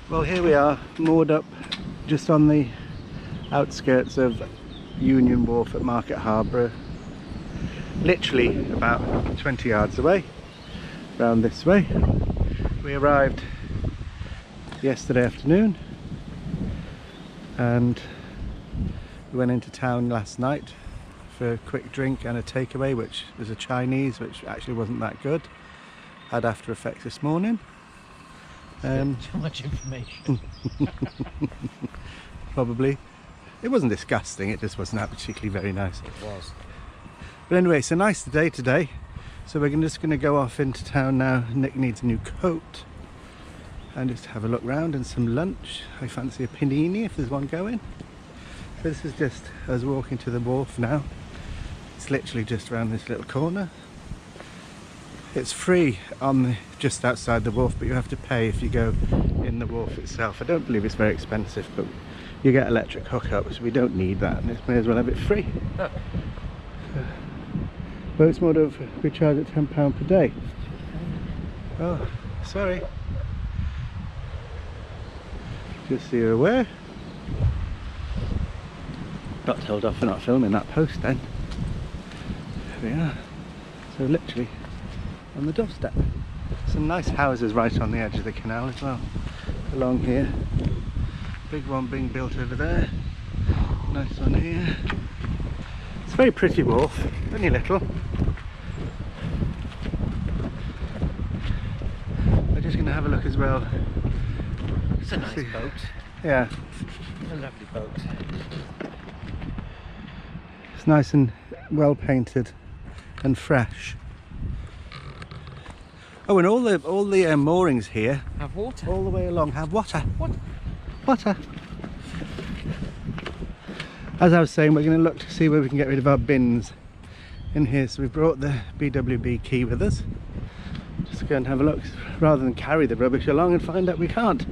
Well, here we are, moored up just on the outskirts of Union Wharf at Market Harborough. Literally about 20 yards away, round this way. We arrived yesterday afternoon and we went into town last night for a quick drink and a takeaway, which was a Chinese, which actually wasn't that good. Had after effects this morning. Too much information. Probably. It wasn't disgusting, it just wasn't particularly very nice. It was. But anyway, it's a nice day today, so we're just going to go off into town now. Nick needs a new coat and just have a look round and some lunch. I fancy a panini if there's one going. So this is just us walking to the wharf now. It's literally just around this little corner. It's free on just outside the wharf, but you have to pay if you go in the wharf itself. I don't believe it's very expensive, but you get electric hookups. We don't need that, and it may as well have it free. Boats moored over, we charge at £10 per day. Oh, sorry. Just so you're aware. Got told off for not filming that post then. There we are. So literally on the doorstep. Some nice houses right on the edge of the canal as well. Along here. Big one being built over there. Nice one here. It's a very pretty wharf, only little. We're just going to have a look as well. It's a nice boat. Yeah. A lovely boat. It's nice and well painted and fresh. Oh, and all the moorings here, Have water. all the way along, have water. What? Water. As I was saying, we're going to look to see where we can get rid of our bins in here. So we've brought the BWB key with us. Just go and have a look, rather than carry the rubbish along and find out we can't.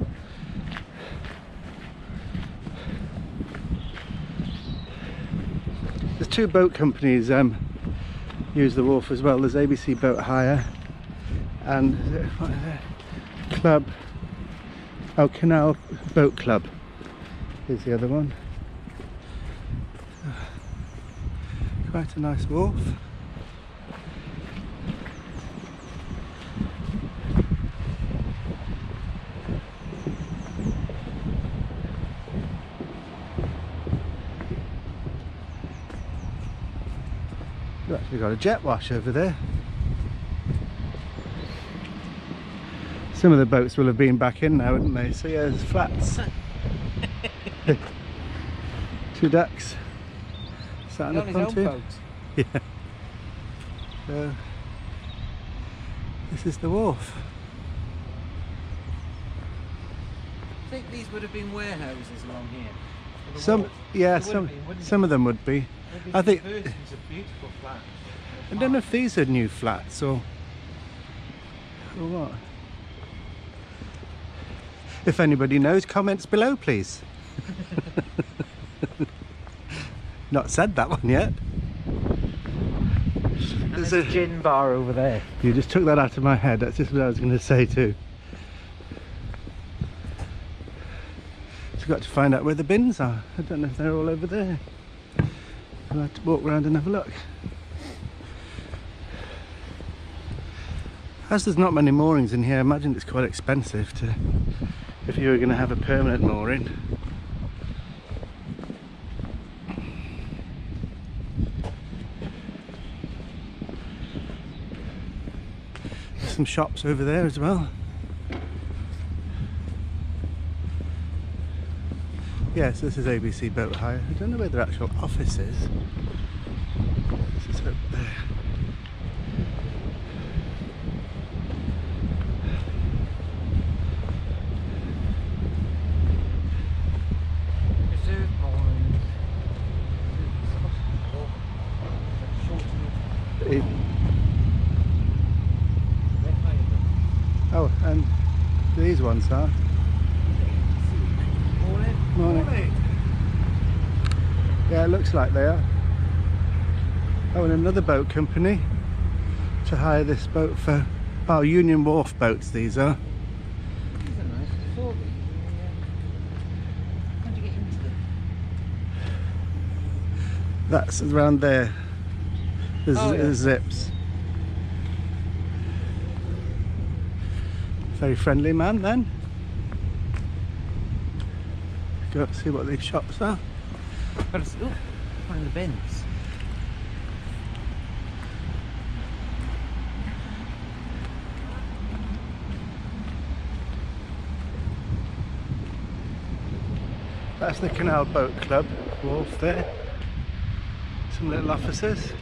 There's two boat companies use the wharf as well. There's ABC Boat Hire and what is it? Club. Oh, Canal Boat Club is the other one. Quite a nice wharf. We've actually got a jet wash over there. Some of the boats will have been back in now, wouldn't they? So yeah, there's flats. Two ducks sat on a pontoon. Yeah. So this is the wharf. I think these would have been warehouses along here. Some, yeah, some of them would be. I think. It's a beautiful flat. I don't know if these are new flats or what. If anybody knows, comments below, please. Not said that one yet. There's a gin bar over there. You just took that out of my head. That's just what I was going to say too. Just got to find out where the bins are. I don't know if they're all over there. I'll have to walk around and have a look. As there's not many moorings in here, I imagine it's quite expensive to, if you were going to have a permanent mooring. There's some shops over there as well. Yes, this is ABC Boat Hire. I don't know where their actual office is. This is up there. Oh, and these ones are. Morning. Yeah, it looks like they are. Oh, and another boat company to hire this boat for. Oh, Union Wharf boats these are. These are nice. That's around there. There's there's Zips. Very friendly man then. Go up see what these shops are. But it's, oh, one of the bins. That's the Canal Boat Club wharf there. Some little offices.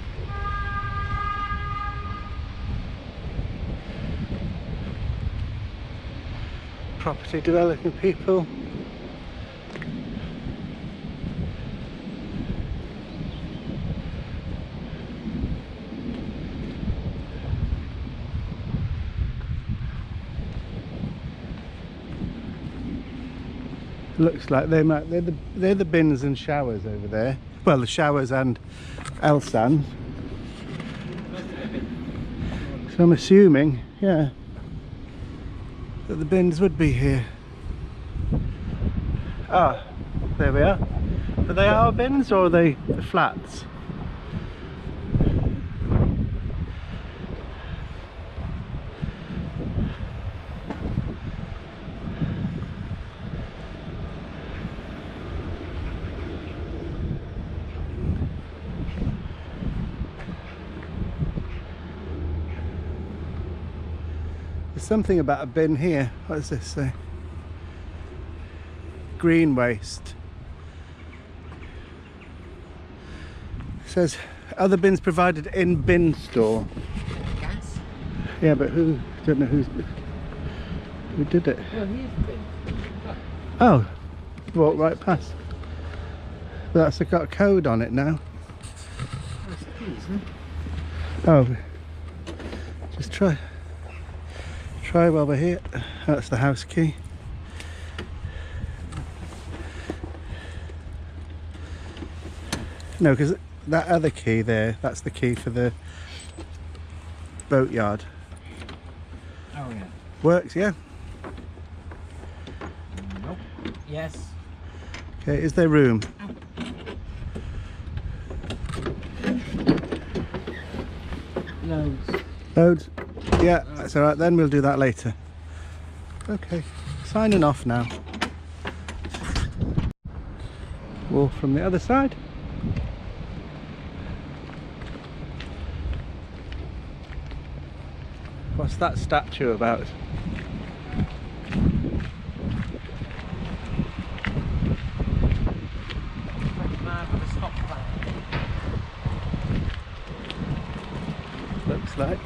Property developing people. Looks like they're the bins and showers over there. Well, the showers and Elsan. So I'm assuming, yeah, that the bins would be here. Ah, there we are. Are they our bins or are they the flats? There's something about a bin here. What does this say? Green waste. It says other bins provided in bin store. Gas? Yeah, but who? Don't know who did it. Well, here's the bin. Oh, walked right past. But that's got a code on it now. Oh, it's the keys, isn't it? Oh, just try while we're here. That's the house key. No, because that other key there, that's the key for the boatyard. Oh yeah. Works, yeah? Nope. Yes. Okay, is there room? Loads. Loads? Yeah, that's alright then, we'll do that later. Okay, signing off now. Wharf from the other side. What's that statue about? Man with a stop plan. Looks like.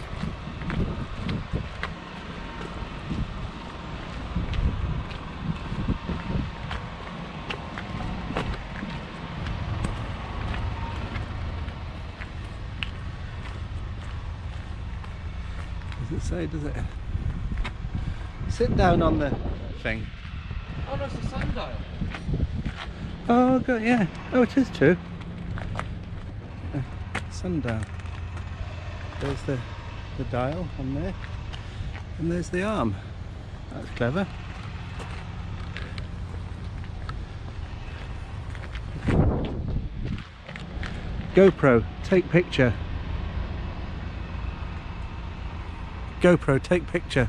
Does it say, does it? Sit down on the thing. Oh no, it's a sundial. Oh, good, yeah. Oh, it is true. Sundial. There's the dial on there. And there's the arm. That's clever. GoPro, take picture. GoPro, take picture.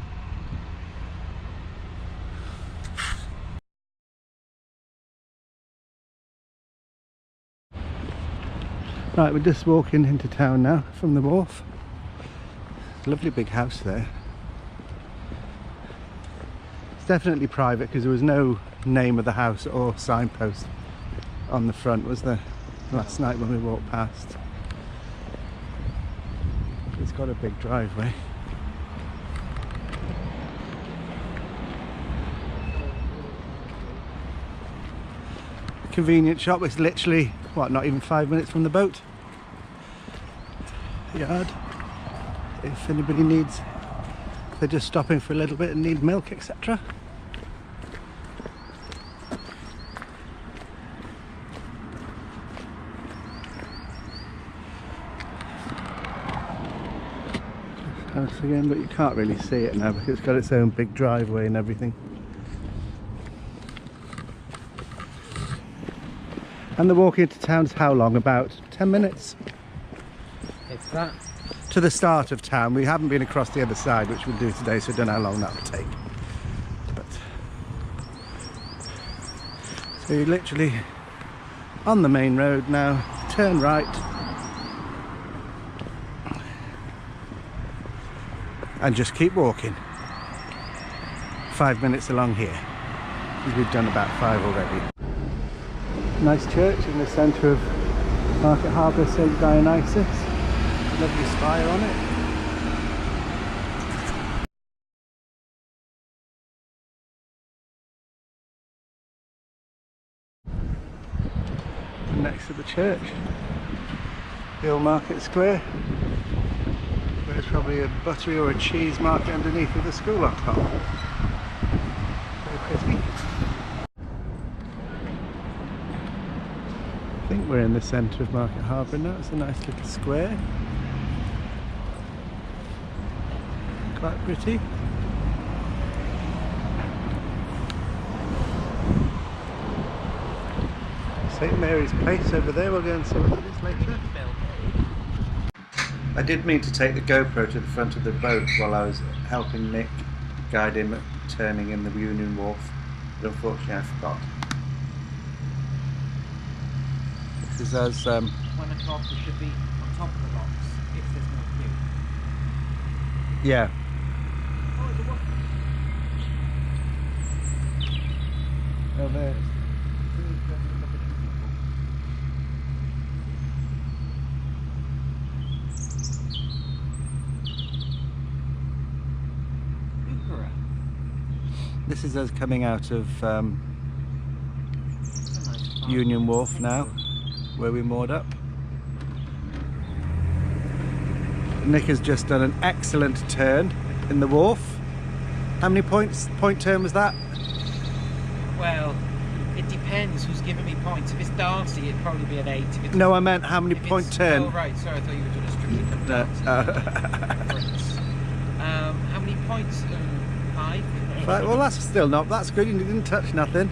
Right, we're just walking into town now from the wharf. Lovely big house there. It's definitely private because there was no name of the house or signpost on the front, was there? Last night when we walked past. It's got a big driveway. Convenient shop. It's literally, what, not even 5 minutes from the boat yard. If anybody needs, they're just stopping for a little bit and need milk, etc. House again, but you can't really see it now because it's got its own big driveway and everything. And the walk into town's how long? About 10 minutes? It's that. To the start of town. We haven't been across the other side, which we'll do today, so I don't know how long that will take. But so you're literally on the main road now, turn right, and just keep walking. 5 minutes along here, because we've done about 5 already. Nice church in the centre of Market Harbour, St Dionysus. Lovely spire on it. And next to the church, the old market square. There's probably a buttery or a cheese market underneath with a school on top. Very pretty. I think we're in the centre of Market Harbour now. It's a nice little square. Quite pretty. St Mary's Place over there. We'll go and see what that is later. I did mean to take the GoPro to the front of the boat while I was helping Nick guide him at turning in the Union Wharf, but unfortunately I forgot. This is us. 1 o'clock we should be on top of the locks if there's no queue. Yeah. Oh, there. This is us coming out of Union Wharf now, where we moored up. Nick has just done an excellent turn in the wharf. How many point turn was that? Well, it depends who's giving me points. If it's Darcy, it'd probably be an 8. If it's, No, I meant how many point turn. Oh right, sorry, I thought you were doing a strictly from Darcy. How many points? 5? Right, well that's still not, that's good, you didn't touch nothing.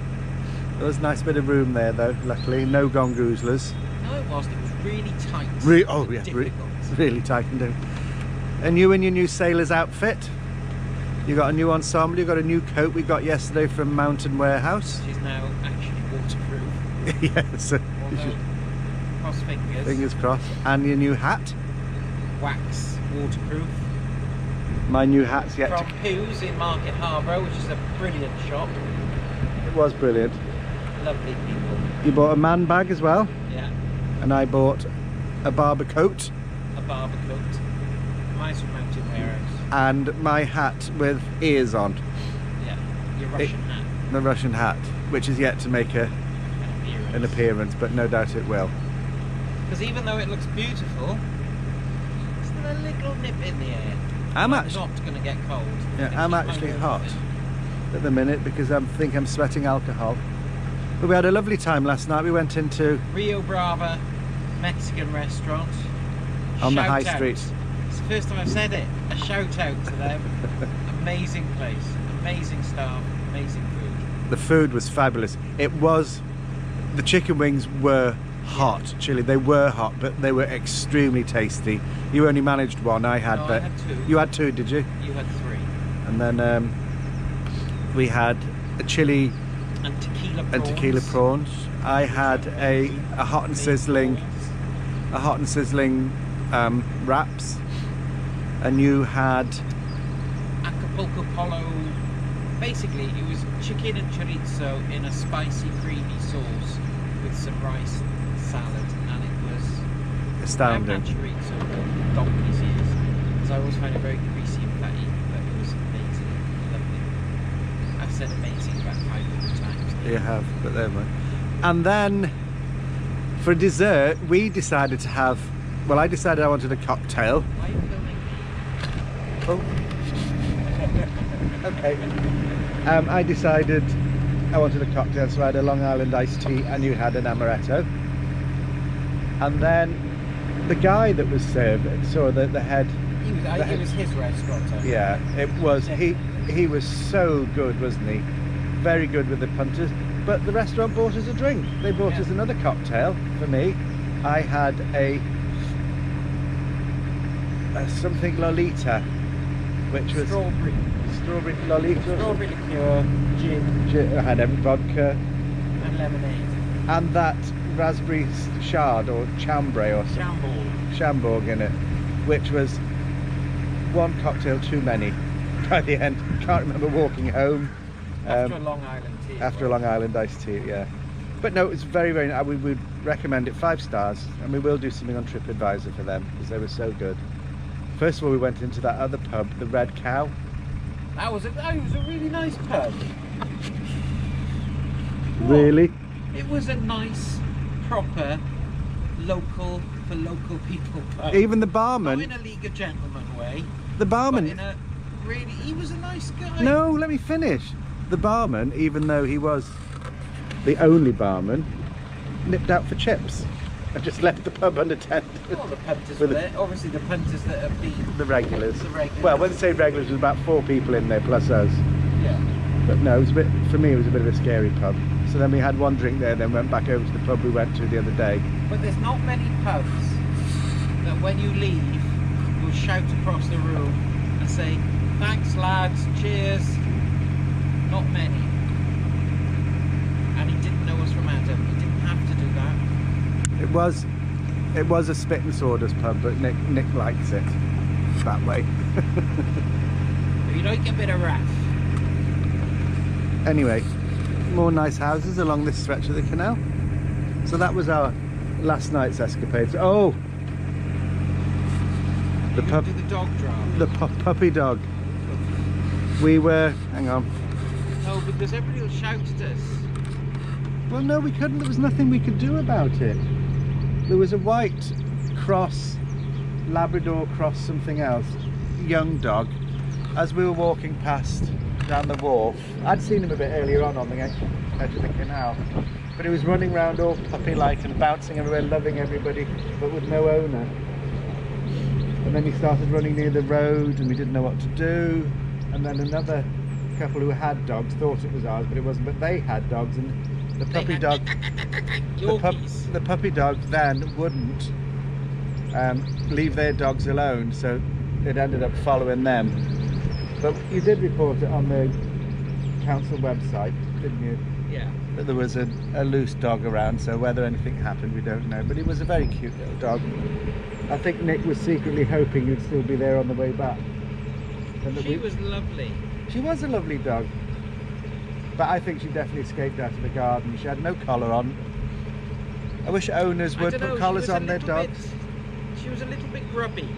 There was a nice bit of room there though, luckily, no gongoozlers. No it wasn't, it was really tight. Oh yeah, really tight and down. And you in your new sailor's outfit. You got a new ensemble, you got a new coat we got yesterday from Mountain Warehouse. Which is now actually waterproof. Yes. Although, cross fingers. Fingers crossed. And your new hat. Wax waterproof. My new hat's yet from Pooh's in Market Harbour, which is a brilliant shop. It was brilliant. Lovely people. You bought a man bag as well. Yeah. And I bought a barber coat. A barber coat. Mine's from Mountain Warehouse. And my hat with ears on. Yeah. Your Russian hat. The Russian hat, which is yet to make an appearance, but no doubt it will. Because even though it looks beautiful, there's still a little nip in the air. I'm not going to get cold. Yeah, I'm actually hot at the minute because I think I'm sweating alcohol. But we had a lovely time last night. We went into Rio Brava Mexican restaurant. On the high street. It's the first time I've said it. A shout out to them. Amazing place, amazing staff, amazing food. The food was fabulous. It was, the chicken wings were hot, chili. They were hot, but they were extremely tasty. You only managed one. I had, no, but I had 2. You had 2, did you? You had 3. And then we had a chili and tequila prawns. I had a hot and sizzling, wraps, and you had Acapulco Polo. Basically, it was chicken and chorizo in a spicy, creamy sauce with some rice salad, and it was astounding. I've had chorizo for donkey's years, because I always find it very greasy and fatty, but it was amazing, lovely. I've said amazing about 500 times. You have, but there we go. And then for dessert, we decided to have. Well, I decided I wanted a cocktail. Why are you filming? Oh. Okay. I decided I wanted a cocktail, so I had a Long Island iced tea, and you had an amaretto. And then the guy that was serving, so the head. It was his restaurant. Yeah, it was. He was so good, wasn't he? Very good with the punters. but the restaurant bought us a drink. They bought us another cocktail for me. I had a something Lolita, which was Strawberry Lolita. Strawberry liqueur, gin I had vodka and lemonade. and that raspberry chard or chambray or something. Chambord in it, which was one cocktail too many by the end. Can't remember walking home. After a Long Island tea. After a Long Island iced tea, yeah. But no, it's very, very nice. We would recommend it 5 stars, and we will do something on TripAdvisor for them because they were so good. First of all, we went into that other pub, the Red Cow. It was a really nice pub. Really? It was a nice, proper, local for local people pub. Even the Not barman. in a League of Gentlemen way. The But barman. in a really, he was a nice guy. No, let me finish. The barman, even though he was the only barman, nipped out for chips and just left the pub unattended. Well, the punters With were there. Obviously, the punters that have been. The regulars. The regulars. Well, when they say regulars, there's about 4 people in there plus us. Yeah. But no, it was a bit, for me, it was a bit of a scary pub. So then we had one drink there, then went back over to the pub we went to the other day. But there's not many pubs that when you leave, you'll shout across the room and say, "Thanks, lads. Cheers." Not many. And he didn't know us from Adam. He didn't have to do that. It was a spit and sawdust pub, but Nick likes it that way. But you like a bit of wrath. Anyway, more nice houses along this stretch of the canal. So that was our last night's escapades. Oh, the You pub, do the dog drive. the puppy dog. We were, hang on. No, because everybody will shout at us. Well, no, we couldn't. There was nothing we could do about it. There was a white cross, Labrador cross something else, young dog. As we were walking past down the wharf, I'd seen him a bit earlier on the edge of the canal, but he was running around all puppy-like and bouncing everywhere, loving everybody, but with no owner. And then he started running near the road and we didn't know what to do. And then another couple who had dogs thought it was ours, but it wasn't. But they had dogs, and the puppy dog, the puppy dog then wouldn't leave their dogs alone, so it ended up following them. But you did report it on the council website, didn't you? Yeah. That there was a loose dog around, so whether anything happened we don't know, but he was a very cute little dog. I think Nick was secretly hoping he'd still be there on the way back. And She was lovely. She was a lovely dog, but I think she definitely escaped out of the garden. She had no collar on. I wish owners I would don't know, put she collars was a on their little dogs. She was a little bit grubby.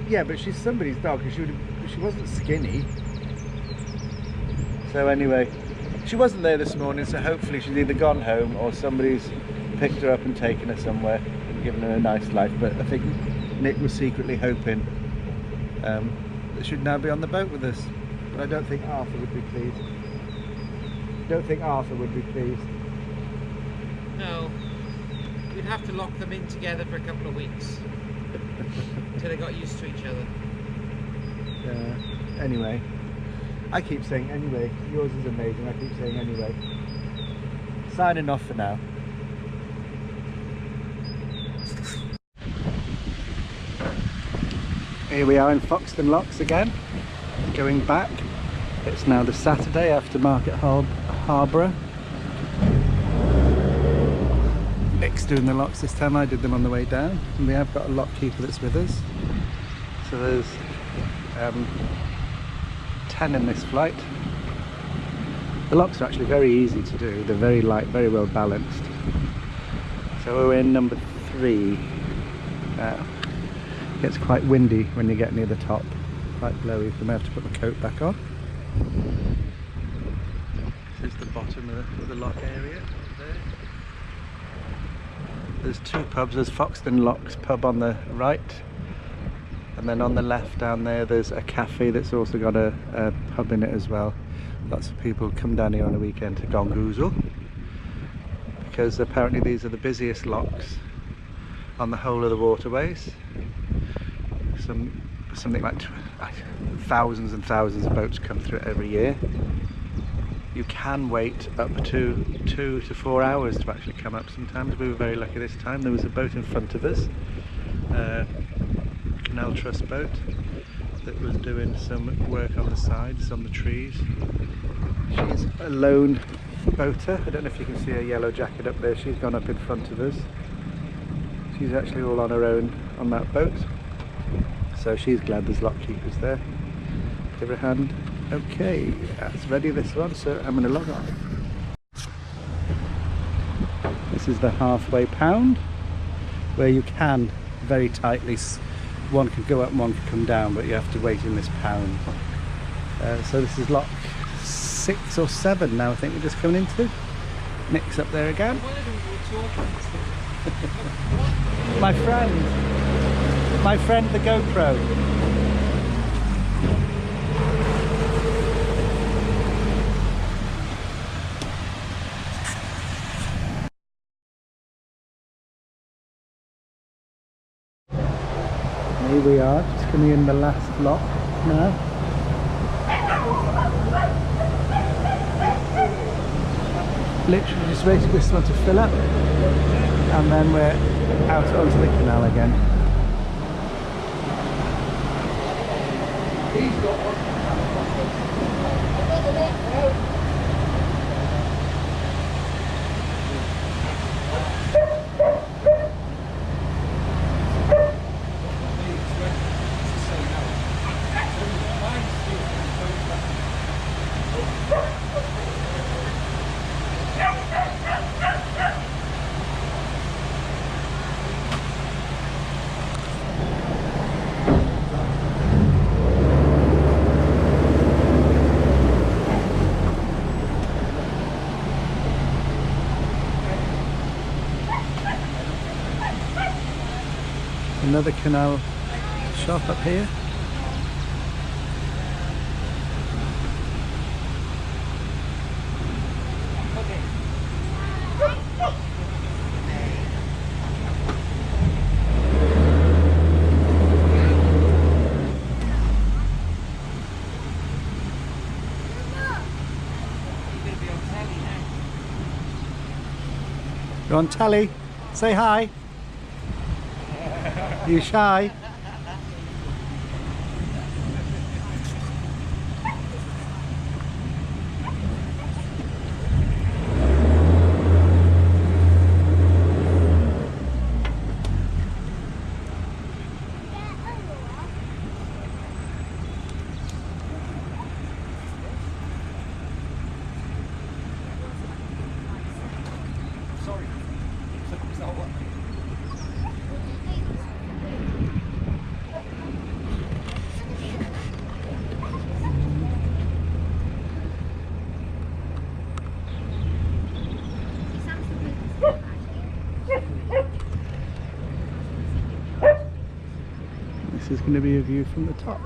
Yeah, but she's somebody's dog, because she wasn't skinny. So anyway, she wasn't there this morning, so hopefully she's either gone home or somebody's picked her up and taken her somewhere and given her a nice life. But I think Nick was secretly hoping that she'd now be on the boat with us. But I don't think Arthur would be pleased. No. We'd have to lock them in together for a couple of weeks. Until they got used to each other. Anyway, I keep saying anyway. Yours is amazing. I keep saying anyway. Signing off for now. Here we are in Foxton Locks again, going back. It's now the Saturday after Market Harbour. Nick's doing the locks this time. I did them on the way down, and we have got a lock keeper that's with us. So there's 10 in this flight. The locks are actually very easy to do. They're very light, very well balanced. So we're in number 3. It gets quite windy when you get near the top, quite blowy, so I may have to put my coat back on. This is the bottom of the lock area there. There's 2 pubs. There's Foxton Locks pub on the right, and then on the left down there there's a cafe that's also got a pub in it as well. Lots of people come down here on a weekend to gongoozle, because apparently these are the busiest locks on the whole of the waterways. Something like thousands and thousands of boats come through it every year. you can wait up to 2 to 4 hours to actually come up sometimes. We were very lucky this time. There was a boat in front of us, Canal Trust boat, that was doing some work on the sides, on the trees. She's a lone boater. I don't know if you can see her yellow jacket up there. She's gone up in front of us. She's actually all on her own on that boat, so she's glad there's lock keepers there. Give her a hand. Okay, that's ready, this one, so I'm going to log on. This is the halfway pound, where you can very tightly, one can go up and one can come down, but you have to wait in this pound. So this is lock 6 or 7 now, I think we're just coming into. Nick's up there again. My friend the GoPro. Here we are, just coming in the last lock now. Literally just waiting for this one to fill up, and then we're out onto the canal again. Another canal shop up here. You're on telly. Say hi. You shy? This is going to be a view from the top.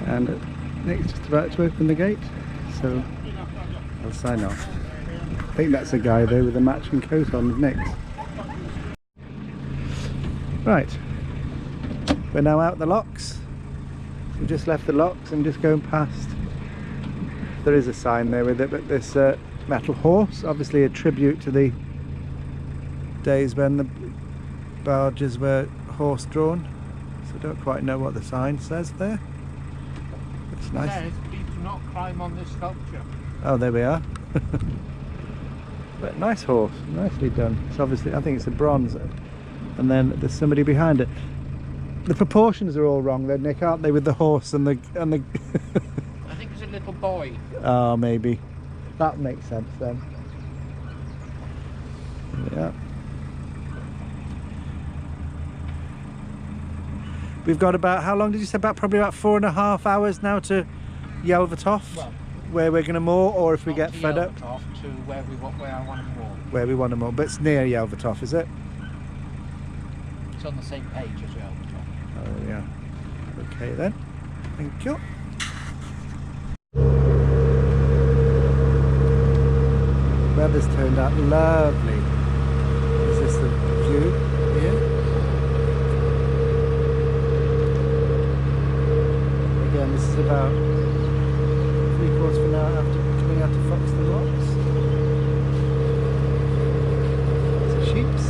And Nick's just about to open the gate, so I'll sign off. I think that's a guy there with a matching coat on with Nick's. Right, we're now out the locks. We've just left the locks and just going past. There is a sign there with it, but this metal horse, obviously a tribute to the days when the barges were horse drawn, so I don't quite know what the sign says there. It's nice. Says, please do not climb on this sculpture. Oh, there we are. But nice horse, nicely done. It's obviously, I think it's a bronze, and then there's somebody behind it. The proportions are all wrong though, Nick, aren't they, with the horse and the I think it's a little boy. Oh, maybe. That makes sense then. Yeah. We've got about, how long did you say? Probably about 4.5 hours now to Yelvertoft, Well, where we're going to moor, or if we not get to fed up, Yelvertoft, to where I want to moor. where we want to moor. But it's near Yelvertoft, is it? It's on the same page as Yelvertoft. Oh, yeah. Okay then. Thank you. Weather's turned out lovely. Is this the view here? Again, this is about 3/4 of an hour after coming out of Foxton Rocks. It's a sheep's.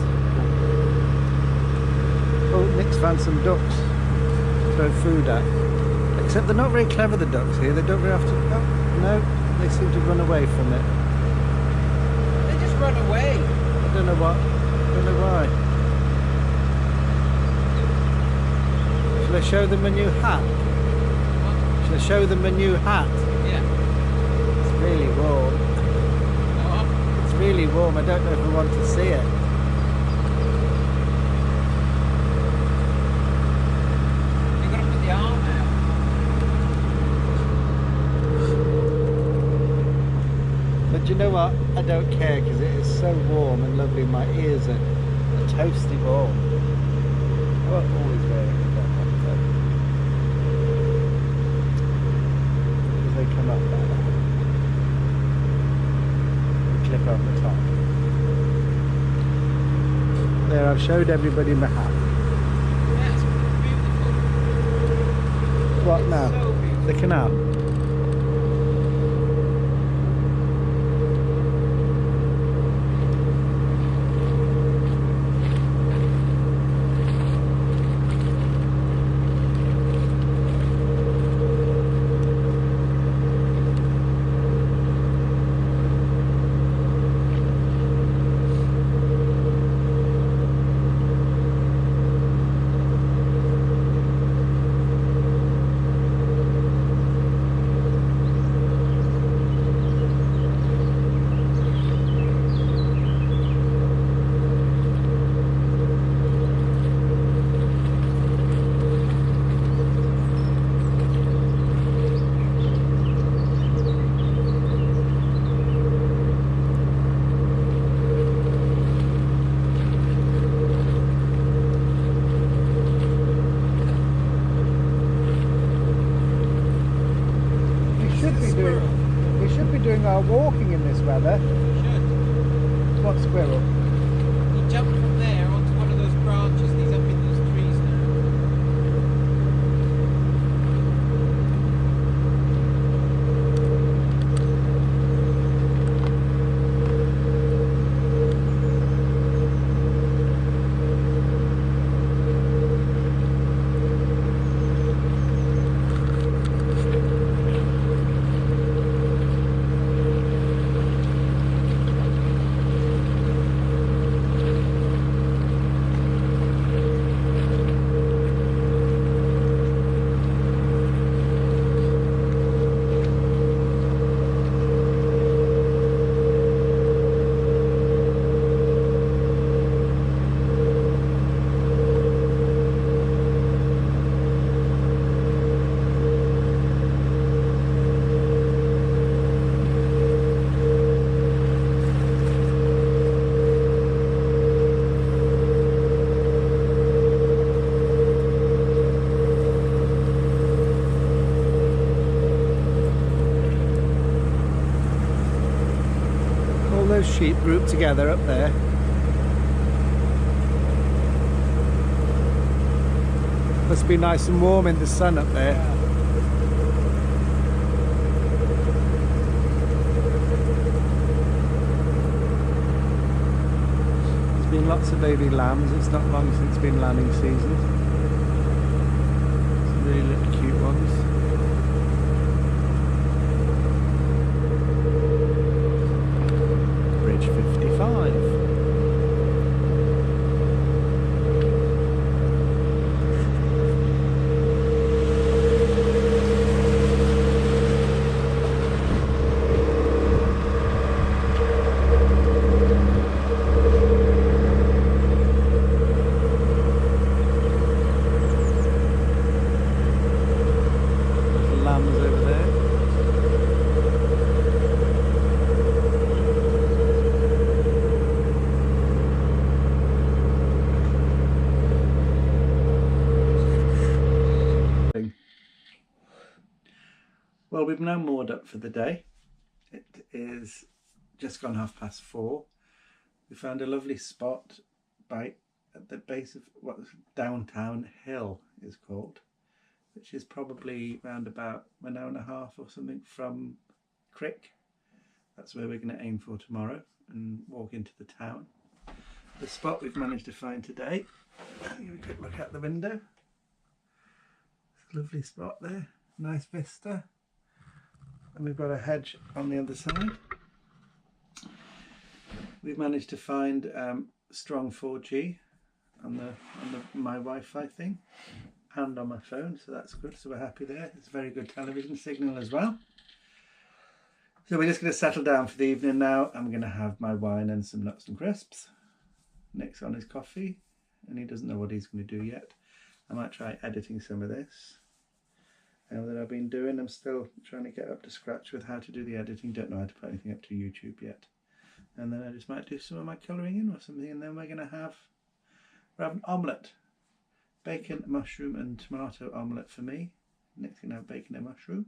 Oh, Nick's found some ducks to throw food at. Except they're not very clever, the ducks here. They don't very often. Oh, no, they seem to run away from it. They just run away. I don't know what. I don't know why. Shall I show them a new hat? What? Shall I show them a new hat? Yeah. It's really warm. Oh, It's really warm. I don't know if I want to see it. you've got to put the arm out. But you know what? I don't care because it is so warm and lovely. My ears are toasty warm. I won't always wear it if I don't want to. As they come up like that. The clip over the top. There, I've showed everybody my hat. Yeah, it's beautiful. What now? So beautiful. The canal. We should be doing our walking in this weather. Should. What squirrel? He jumped from there onto one of those branches. He's up in those trees now. All those sheep grouped together up there. Must be nice and warm in the sun up there. It's been and lots of baby lambs. It's not long since it's been lambing season. Some really little cute ones. Bridge 55. Lambs over there. Well, we've now moored up for the day. It is just gone 4:30. We found a lovely spot at the base of what Downtown Hill is called, which is probably around about an hour and a half or something from Crick. That's where we're going to aim for tomorrow and walk into the town. The spot we've managed to find today, give a quick look out the window. It's a lovely spot there, nice vista. And we've got a hedge on the other side. We've managed to find strong 4G on my Wi-Fi thing and on my phone, so that's good. So we're happy there. It's a very good television signal as well. So we're just going to settle down for the evening now. I'm going to have my wine and some nuts and crisps. Nick's on his coffee and he doesn't know what he's going to do yet. I might try editing some of this that I've been doing. I'm still trying to get up to scratch with how to do the editing. Don't know how to put anything up to YouTube yet. And then I just might do some of my colouring in or something, and then we're going to have an omelette. Bacon, mushroom and tomato omelette for me. Nick's going to have bacon and mushroom.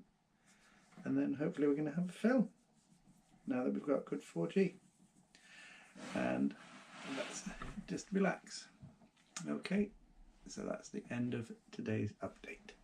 And then hopefully we're going to have a fill, now that we've got good 4G. And let's just relax. Okay, so that's the end of today's update.